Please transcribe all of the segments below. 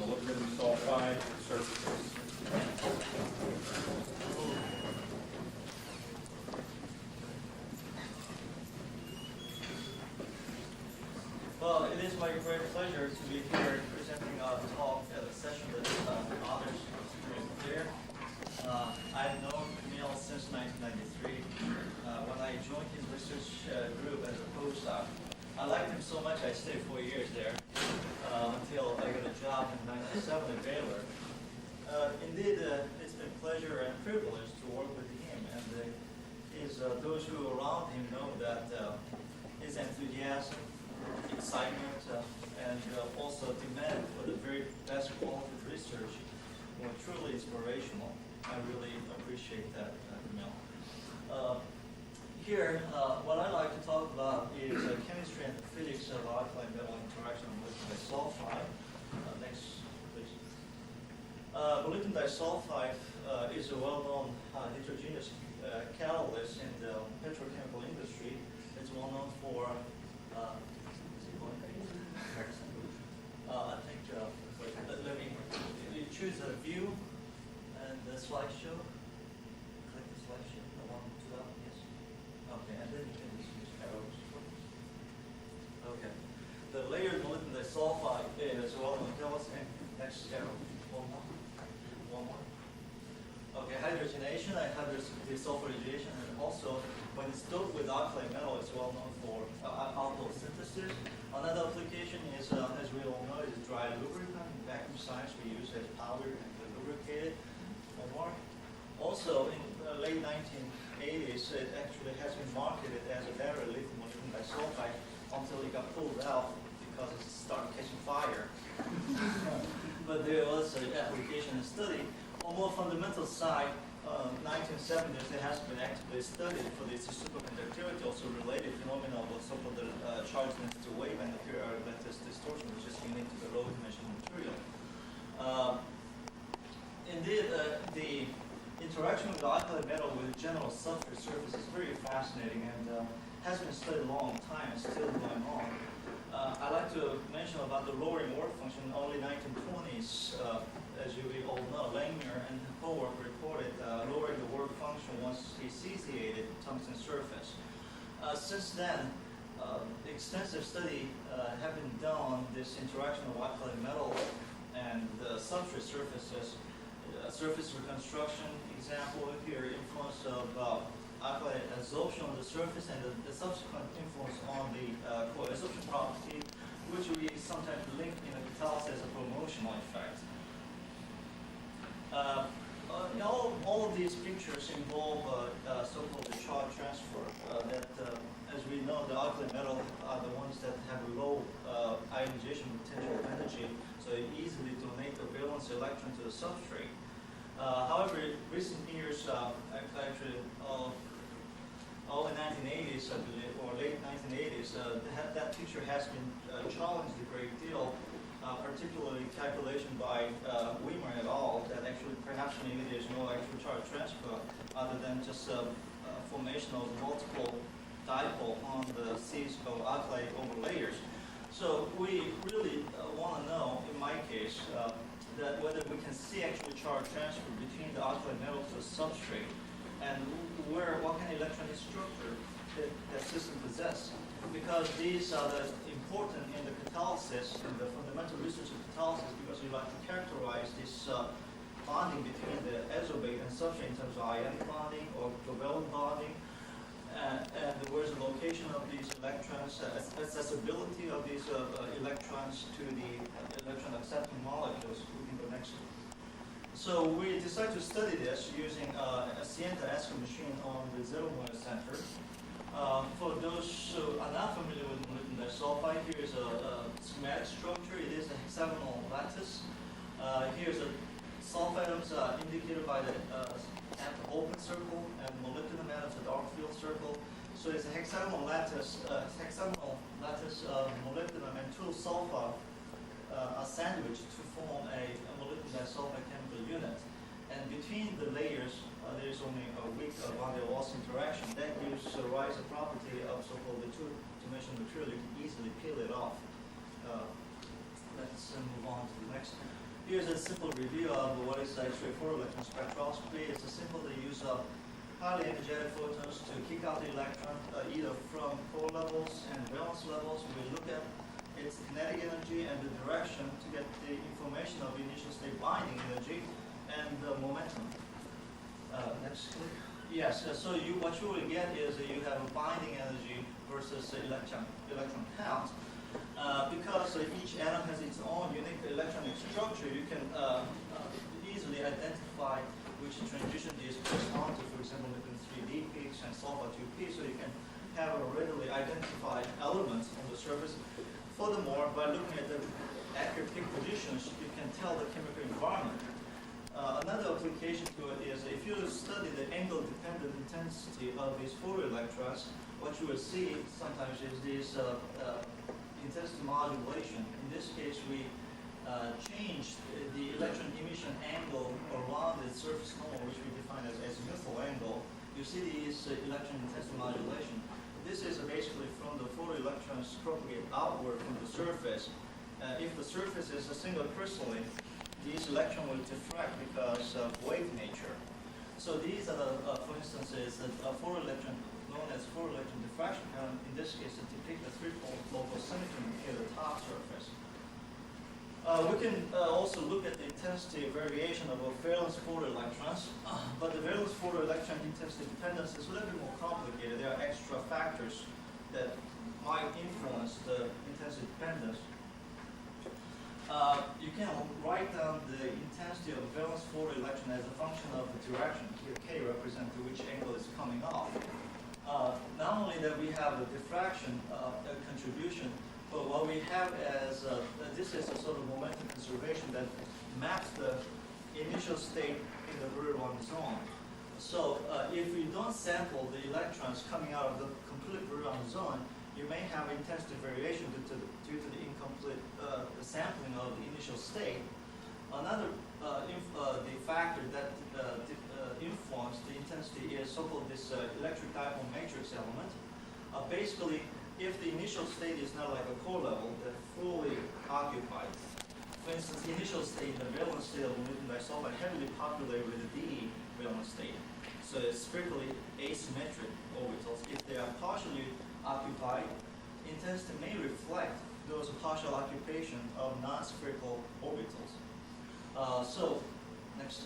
molybdenum sulfide surfaces. Well, it is my great pleasure to be here presenting a talk at a session that others experienced there. I've known Camille since 1993 when I joined his research group as a postdoc. I liked him so much I stayed 4 years there until I got a job in 1997 at Baylor. Indeed, it's been a pleasure and privilege to work with him, and those who are around him know that his enthusiasm, excitement, and also demand for the very best quality of research were truly inspirational. I really appreciate that, Camille. Here, what I'd like to talk about is chemistry and physics of alkali metal interaction with disulfide. Next, please. Molybdenum disulfide is a well-known heterogeneous catalyst in the petrochemical industry. It's well known for I think let me choose a view and the slideshow. Click the slideshow. Along to that. Yes. Okay, and then you can just use arrows. Okay. The layered molybdenum disulfide is well known. Tell us next arrow. One more. Okay, hydrogenation and desulfurization, and also when it's doped with alkali metal, it's well known for alkyl synthesis. Another application is, as we all know, is dry lubricant. In vacuum science, we use it as powder and lubricate it. One more. Also, in the late 1980s, it actually has been marketed as a battery lithium molybdenum disulfide until it got pulled out because it started catching fire. But there was an application and study. On more fundamental side, 1970s, it has been actively studied for its superconductivity, also related phenomena of so-called charge density wave and the periodic lattice distortion, which is unique to the low-dimensional material. Indeed, the interaction with the alkali metal with the general substrate surface is very fascinating and has been studied a long time and still going on. I'd like to mention about the lowering work function. In the early 1920s, as you all know, Langmuir and Howard reported lowering the work function once he caesiated tungsten surface. Since then, extensive study have been done on this interaction of alkali metal and the substrate surfaces. Surface reconstruction example here, influence of alkali adsorption on the surface and the subsequent influence on the co-adsorption property, which we sometimes link in the catalysis as a promotional effect. All of these pictures involve so-called charge transfer. As we know, the alkali metal are the ones that have low ionization potential energy, so they easily donate the valence electron to the substrate. However, in recent years, actually, all in 1980s, I believe, or late 1980s, that picture has been challenged a great deal, particularly calculation by Weimer et al. That actually perhaps maybe there's no actual charge transfer other than just formation of multiple dipole on the Cs of alkali over layers. So we really want to know, in my case, that whether we can see actually charge transfer between the alkali metal to the substrate, and what kind of electronic structure that system possesses. Because these are important in the catalysis, in the fundamental research of catalysis, because we like to characterize this bonding between the adsorbate and substrate in terms of ionic bonding or covalent bonding, and where's the location of these electrons, accessibility of these electrons to the electron accepting molecules. We can go next. So we decided to study this using a Sienta-esque machine on the Zettelmoyer Center. For those who are not familiar with molybdenum disulfide, here is a schematic structure. It is a hexagonal lattice. Here's a sulfide atoms indicated by the open circle, and molybdenum atoms the dark field circle. So it's a hexagonal lattice of molybdenum and two sulfur are sandwiched to form a molybdenum disulfide chemical unit. And between the layers, there is only a weak van der Waals interaction. That gives rise a property of so-called the two-dimensional material. You can easily peel it off. Let's move on to the next. Here's a simple review of what is actually photoelectron spectroscopy. It's a simple use of highly energetic photons to kick out the electron, either from core levels and valence levels. We look at its kinetic energy and the direction to get the information of initial state binding energy and the momentum. Next click. Yes, so what you will get is that you have a binding energy versus electron count. Because each atom has its own unique electronic structure, you can easily identify which transition these correspond to, for example, within 3D peaks and sulfur 2P, so you can have a readily identified elements on the surface. Furthermore, by looking at the accurate peak positions, you can tell the chemical environment. Another application to it is if you study the angle-dependent intensity of these photoelectrons, what you will see sometimes is this intensity modulation. In this case, we changed the electron emission angle around the surface normal, which we define as azimuthal angle. You see these electron intensity modulation. This is basically from the photoelectrons propagate outward from the surface. If the surface is a single crystalline, these electrons will diffract because of wave nature. So these are the, for instance, is a photoelectron known as photoelectron diffraction pattern. In this case, it depicts the threefold local symmetry near the top surface. We can also look at the intensity variation of valence photoelectrons, but the valence photoelectron intensity dependence is a little bit more complicated. There are extra factors that might influence the intensity dependence. You can write down the intensity of valence photoelectron as a function of the direction. Here, K represents which angle is coming off. Not only that we have a diffraction contribution, but what we have as this is a sort of momentum conservation that maps the initial state in the Brillouin zone. So if we don't sample the electrons coming out of the complete Brillouin zone, you may have intensity variation due to the incomplete sampling of the initial state. Another the factor that influences the intensity is so-called this electric dipole matrix element. Basically, if the initial state is not like a core level, they're fully occupied. For instance, the initial state, the valence state of molybdenum disulfide heavily populated with the D valence state. So it's strictly asymmetric orbitals. If they are partially occupied, intensity may reflect those partial occupation of non-spherical orbitals. So, next.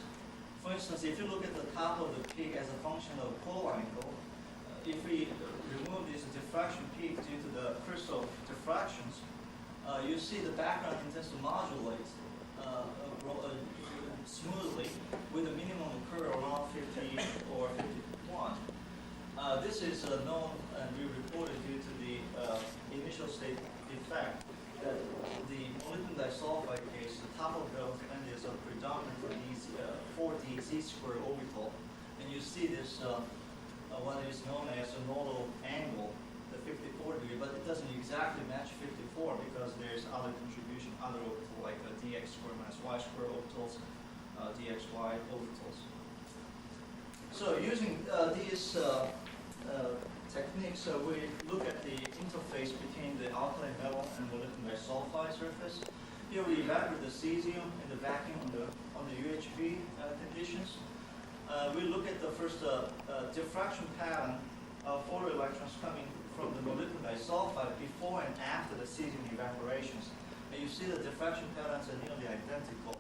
For instance, if you look at the top of the peak as a function of polar angle, if we remove this diffraction peak due to the crystal diffractions, you see the background intensity modulates smoothly with a minimum occur around 50 or 51. This is known and we reported due to the initial state effect that the molybdenum disulfide case, the top of the band is predominant for these 4D z-square orbital, and you see this what is known as a nodal angle, the 54 degree, but it doesn't exactly match 54 because there's other contribution, other orbital like dx square minus y square orbitals, dxy orbitals. So using these techniques, we look at the interface between the alkali metal and molybdenum disulfide surface. Here we evaporate the cesium in the vacuum on the UHV conditions. We look at the first diffraction pattern of photoelectrons coming from the molybdenum disulfide before and after the cesium evaporations. And you see the diffraction patterns are nearly identical.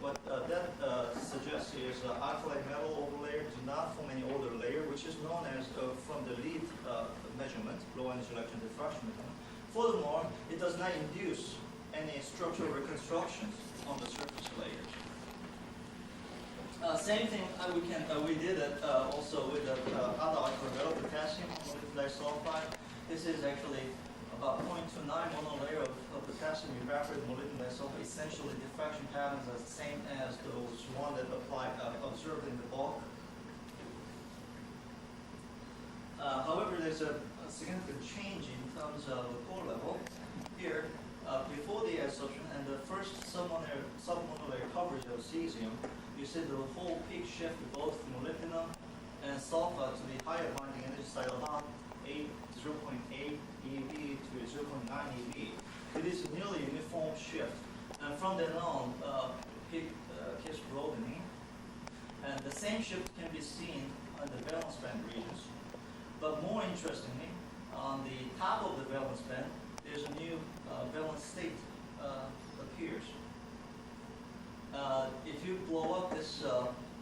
What that suggests is alkali metal overlayer do not form any older layer, which is known as from the lead measurement, low energy electron diffraction measurement. Furthermore, it does not induce any structural reconstructions on the surface layers. Same thing we did it also with other alkali metal potassium molybdenum disulfide. This is actually about 0.29 monolayer of potassium evaporated molybdenum disulfide. Essentially, diffraction patterns are the same as those one that observed in the bulk. However, there's a significant change in terms of the core level. Here, before the adsorption and the first submonolar coverage of cesium, you see the whole peak shift both molybdenum and sulfur to the higher binding energy side around 0.8 eV to 0.9 eV. It is nearly uniform shift. And from then on, peak keeps broadening. And the same shift can be seen on the valence band regions. But more interestingly, on the top of the valence band, there's a new valence state appears. If you blow up this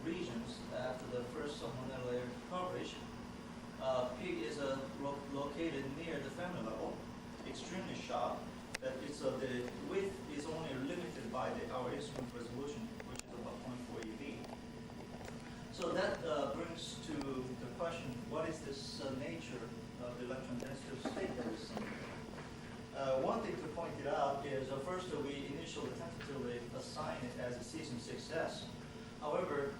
regions after the first hormonal layer coverage, peak is located near the family level, extremely sharp. That it's the width is only limited by our instrument resolution, which is about 0.4 eV. So that brings to the question: what is this nature of the electron density state that we're seeing? One thing to point it out is first we initially tentatively assign it as a cesium-6s. However,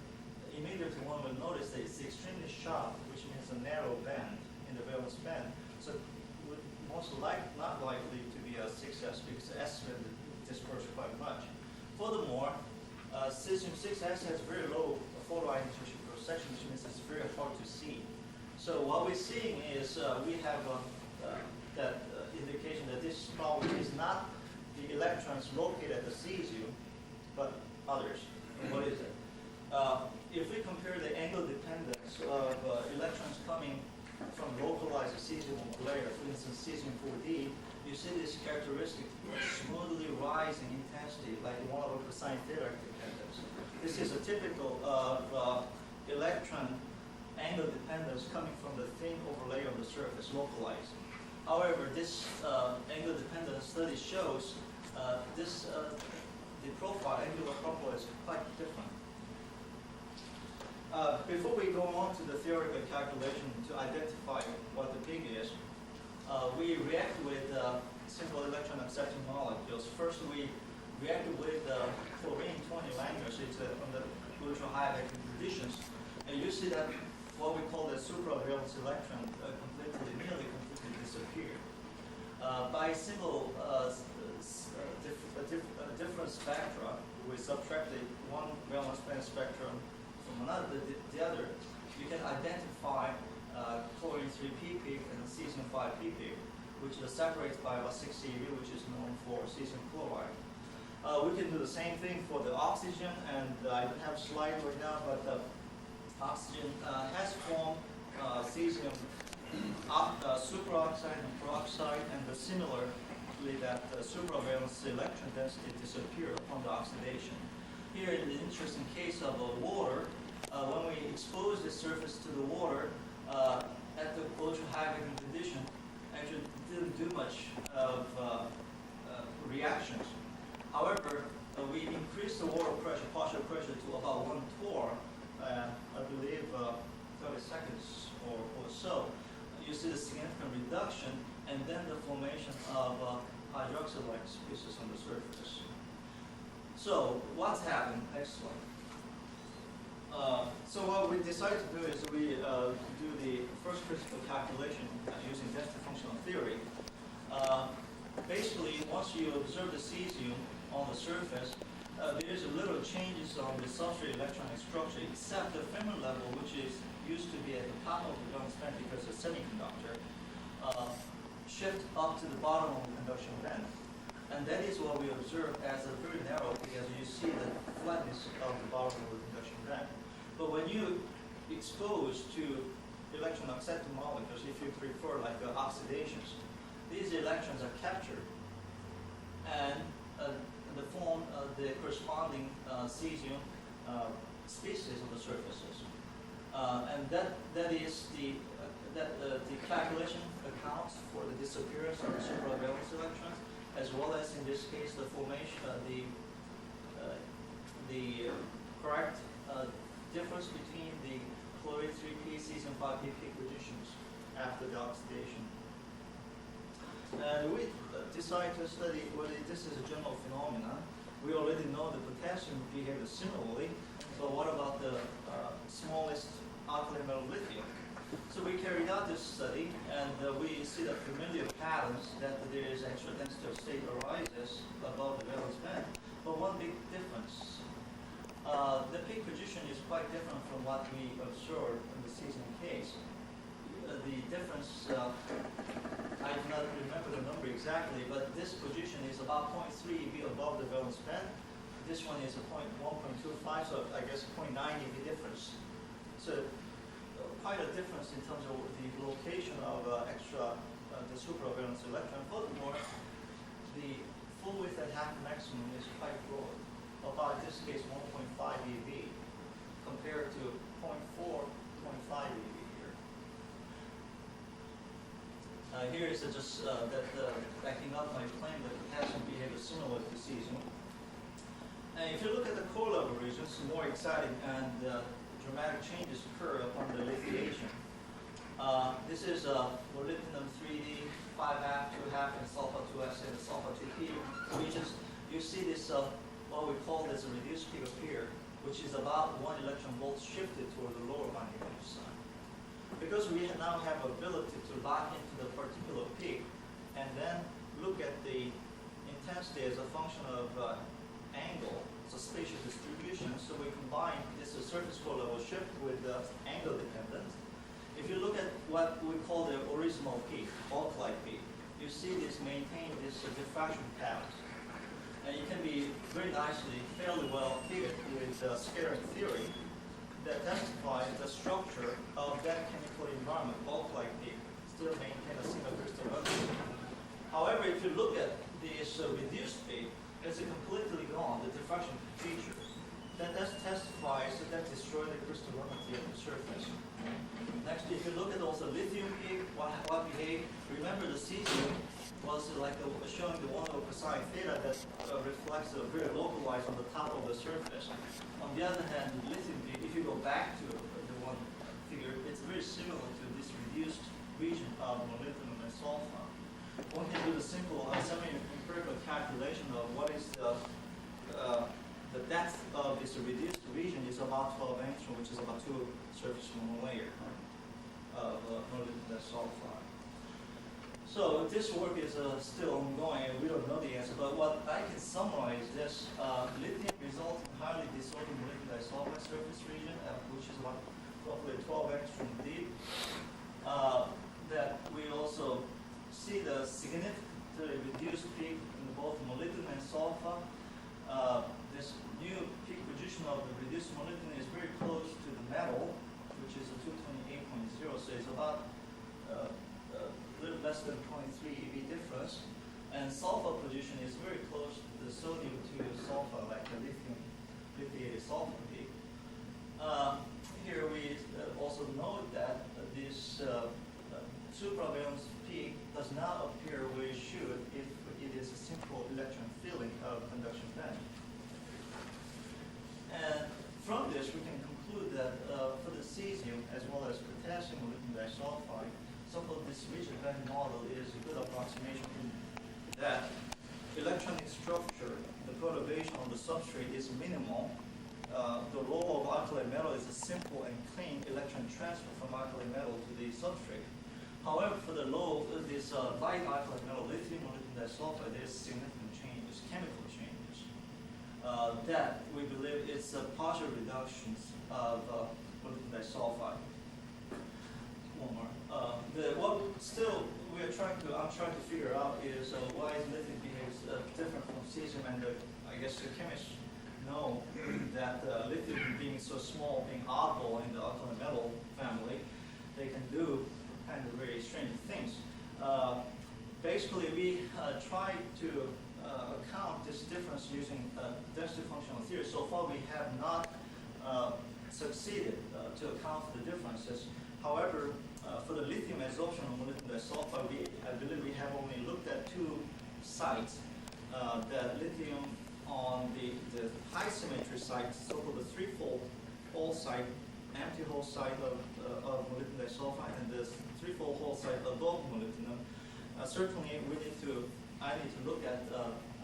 immediately one will notice that it's extremely sharp, which means a narrow band in the valence band. So most not likely to be a 6s because the s will disperse quite much. Furthermore, cesium-6s has very low photoionization cross-section, which means it's very hard to see. So what we're seeing is we have that indication that this probably is not the electrons located at the cesium, but others. And what is it? If we compare the angle dependence of electrons coming from localized cesium layer, for instance, cesium-4d, you see this characteristic smoothly rising intensity, like 1/4 cosine theta dependence. This is a typical of electron angle dependence coming from the thin overlay of the surface, localized. However, this angle dependence study shows the profile, angular profile is quite different. Before we go on to the theoretical calculation to identify what the peak is, we react with simple electron accepting molecules. First, we react with chlorine 20 Langers. It's under ultra high vacuum conditions, and you see that what we call the supravalence electron nearly completely disappear. By simple different spectra, we subtracted one valence band spectrum from the other, you can identify chlorine 3p peak and cesium-5p peak, which is separated by about 6 eV, which is known for cesium chloride. We can do the same thing for the oxygen, and I don't have a slide right now, but oxygen has formed cesium superoxide and peroxide, and similarly that supravalence electron density disappear upon the oxidation. Here, in the interesting case of water, when we expose the surface to the water at the ultra high vacuum condition, actually didn't do much of reactions. However, we increased the water pressure, partial pressure, to about 1 torr, I believe 30 seconds or so. You see the significant reduction, and then the formation of hydroxide-like species on the surface. So what's happened? Next slide. So what we decided to do is we do the first critical calculation using density functional theory. Basically, once you observe the cesium on the surface, there is a little changes on the substrate electronic structure, except the feminine level, which is used to be at the top of the valence band because it's a semiconductor, shift up to the bottom of the conduction band. And that is what we observe as a very narrow, because you see the flatness of the bottom of the conduction band. But when you expose to electron accepting molecules, if you prefer like oxidations, these electrons are captured and the form the corresponding cesium species on the surfaces. And that is the calculation accounts for the disappearance of the supravalence electrons, as well as in this case the formation of the correct difference between the chlorine 3p, cesium 5p peak conditions after the oxidation. And we decided to study whether this is a general phenomenon. We already know the potassium behaves similarly, so what about the smallest alkali metal lithium? So we carried out this study, and we see the familiar patterns that there is extra density of state arises above the valence band. But one big difference, the peak position is quite different from what we observed in the cesium case. The difference, I do not remember the number exactly, but this position is about 0.3 eV above the valence band, this one is a 1.25, so I guess 0.9 eV difference. So quite a difference in terms of the location of the supervalence electron. Furthermore, the full width at half maximum is quite broad, about in this case 1.5 eV compared to 0.4, 0.5 eV here. Here is just backing up my claim that potassium behaves similar to cesium. And if you look at the core level regions, more exciting and dramatic changes occur upon the lithiation. This is molybdenum 3D, 5-half, 2-half, and sulfur 2S and sulfur 2P regions. You see this, what we call this a reduced peak appear, which is about 1 electron volt shifted toward the lower binding energy side. Because we now have ability to lock into the particular peak and then look at the intensity as a function of angle, it's a spatial distribution, so we combine this surface core level shift with the angle dependence. If you look at what we call the original peak, Alkali peak, you see this maintain this diffraction patterns. And it can be very nicely, fairly well fitted with scattering theory that testifies the structure of that chemical environment, Alkali peak, still maintain a single crystal rupture. However, if you look at this reduced peak, it's completely gone, the diffraction feature. That testifies that destroyed the crystallinity of the surface. Next, if you look at also lithium peak, what behaved, remember the cesium was like showing the 1 over cosine theta that reflects very localized on the top of the surface. On the other hand, lithium peak, if you go back to the one figure, it's very similar to this reduced region of molybdenum and sulfur. One can do the simple semi-empirical calculation of what is the depth of this reduced region is about 12 angstrom, which is about 2 surface from a layer of molybdenum and sulfur. So this work is still ongoing, and we don't know the answer. But what I can summarize this: lithium results in highly disordered molybdenum disulfide surface region, which is about roughly 12 angstrom deep. That we also see the significantly reduced peak in both molybdenum and sulfur. This new peak position of the reduced molybdenum is very close to the metal, which is a 228.0, so it's about a little less than 0.3 eV difference. And sulfur position is very close to the sodium to sulfur, like the lithiated sulfur peak. Here we also note that this supravalence peak does not appear where it should if it is a simple electron filling of conduction band. And from this, we can conclude that for the cesium as well as potassium molybdenum disulfide, so-called this rigid band model is a good approximation that electronic structure, the perturbation on the substrate is minimal. The role of alkali metal is a simple and clean electron transfer from alkali metal to the substrate. However, for the this light alkali metal, lithium molybdenum disulfide, there's significant changes, chemical changes, that we believe it's partial reductions of molybdenum disulfide. One more. What still I'm trying to figure out is why lithium behaves different from cesium, and I guess the chemists know that lithium being so small, being oddball in the alkali metal family, they can do kind of very strange things. Basically, we try to account this difference using density functional theory. So far, we have not succeeded to account for the differences. However, for the lithium adsorption of molybdenum disulfide, I believe we have only looked at 2 sites. That lithium on the high symmetry site, so-called the 3-fold hole site, empty hole site of molybdenum disulfide, and the 3-fold hole site above molybdenum. Certainly, I need to look at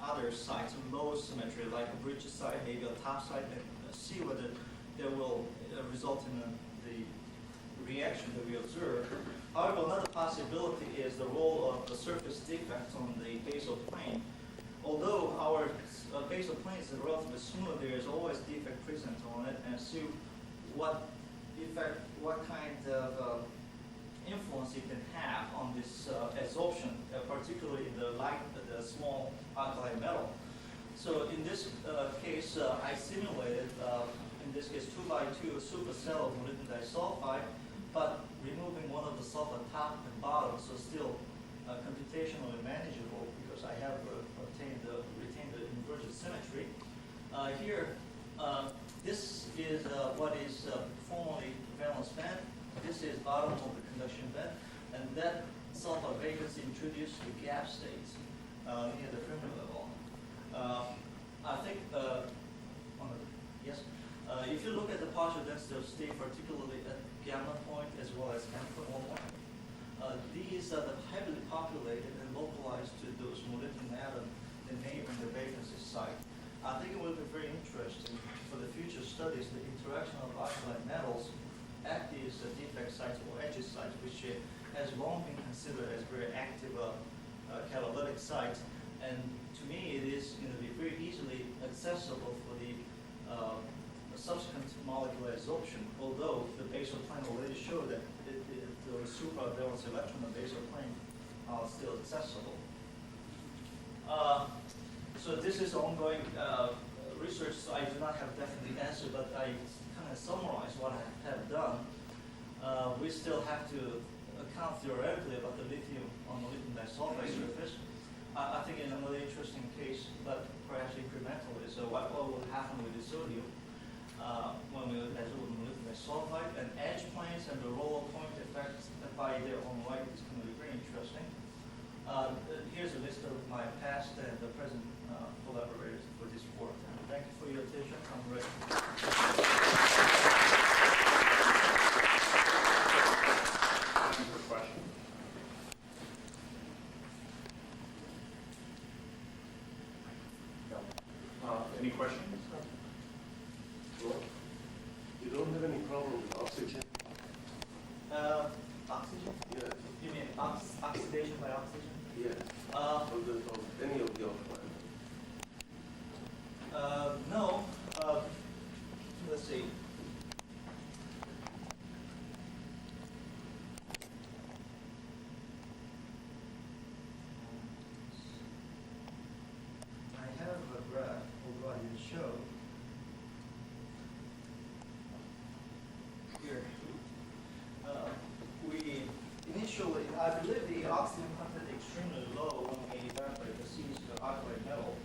other sites, low symmetry, like a bridge site, maybe a top site, and see whether they will result in the reaction that we observe. However, another possibility is the role of the surface defects on the basal plane. Although our basal plane is relatively smooth, there is always defect present on it, and see what effect, what kind of influence it can have on this adsorption, particularly in the small alkali metal. So in this case, I simulated, in this case, 2x2 supercell of molybdenum disulfide, but removing one of the sulfur top and bottom, so still computationally manageable because I have retained the inversion symmetry. Here, this is what is formerly valence band. This is bottom of the conduction band, and that sulfur vacancy introduced the gap states near the Fermi level. I think, yes, if you look at the partial density of state, particularly at gamma point as well as alpha point, these are heavily populated and localized to those molybdenum atoms neighboring the vacancy site. I think it will be very interesting for the future studies the interaction of alkaline metals at these defect sites or edge sites, which has long been considered as very active catalytic sites. And to me, it is going to be very easily accessible for the subsequent molecular absorption, although the basal plane already showed that the supravalence electron on the basal plane are still accessible. So this is ongoing research, so I do not have a definite answer, but I kind of summarize what I have done. We still have to account theoretically about the lithium on the lithium disulfide surface. I think in another interesting case, but perhaps incrementally, so what will happen with the sodium when we absorb molybdenum disulfide, and edge planes and the roller point effects by their own right is going to be very interesting. Here's a list of my past and the present collaborators for this work. Thank you for your attention. I'm ready. Any for questions? Any questions? Well, you don't have any problem with oxygen? Oxygen? Yes. You mean oxidation by oxygen? Yes. Of any of the alkaline. No. Let's see. I have a graph, although I didn't show. Here. We initially, I believe the oxygen content is extremely low when we evaporate the seized alkaline metal.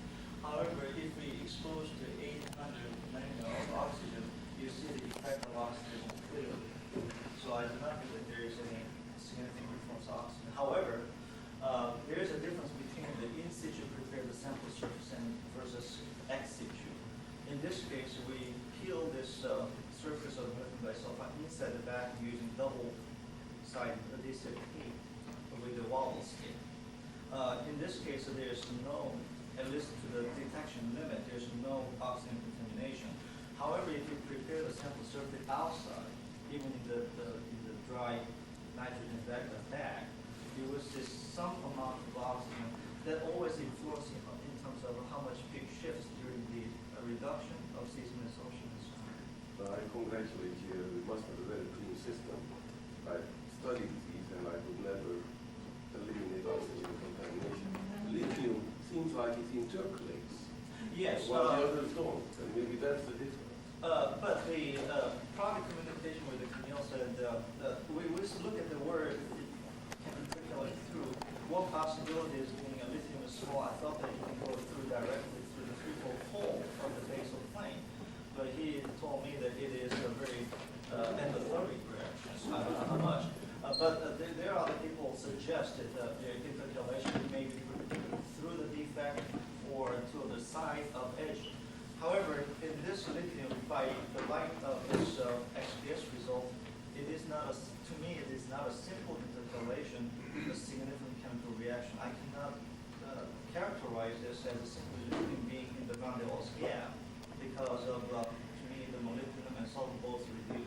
However, if we expose to 800 nanomolar of oxygen, you see the effect of oxygen clearly. So I do not think that there is any significant difference of oxygen. However, there is a difference between the in situ prepared sample surface and versus ex situ. In this case, we peel this surface of molybdenum disulfide inside the vacuum using double-sided adhesive tape with the wobble skin. In this case, there is no, at least to the detection limit, there's no oxygen contamination. However, if you prepare the sample surface outside, even in the dry nitrogen bag, you will see some amount of oxygen that always influences in terms of how much peak shifts during the reduction of seismic absorption and so on. But I congratulate you. You must have a very clean system. I studied these and I could never eliminate oxygen contamination. Lithium seems like it intercalates. Yes. While the others don't. And maybe that's the difference. But the product communication with the Camille said, we look at the word can intercalate through. One possibility is being a lithium is small. I thought that you can go through directly through the threefold hole of the basal plane. But he told me that it is a very endothermic reaction. I don't know how much. But there are other people suggested that the intercalation may be through the defect or to the side of edge. However, in this lithium, by the light of this XPS result, it is not a, to me, it is not a simple intercalation, a significant chemical reaction. I cannot characterize this as a simple lithium being in the Van der Waals gap because of, to me, the molybdenum and sulfur both reduce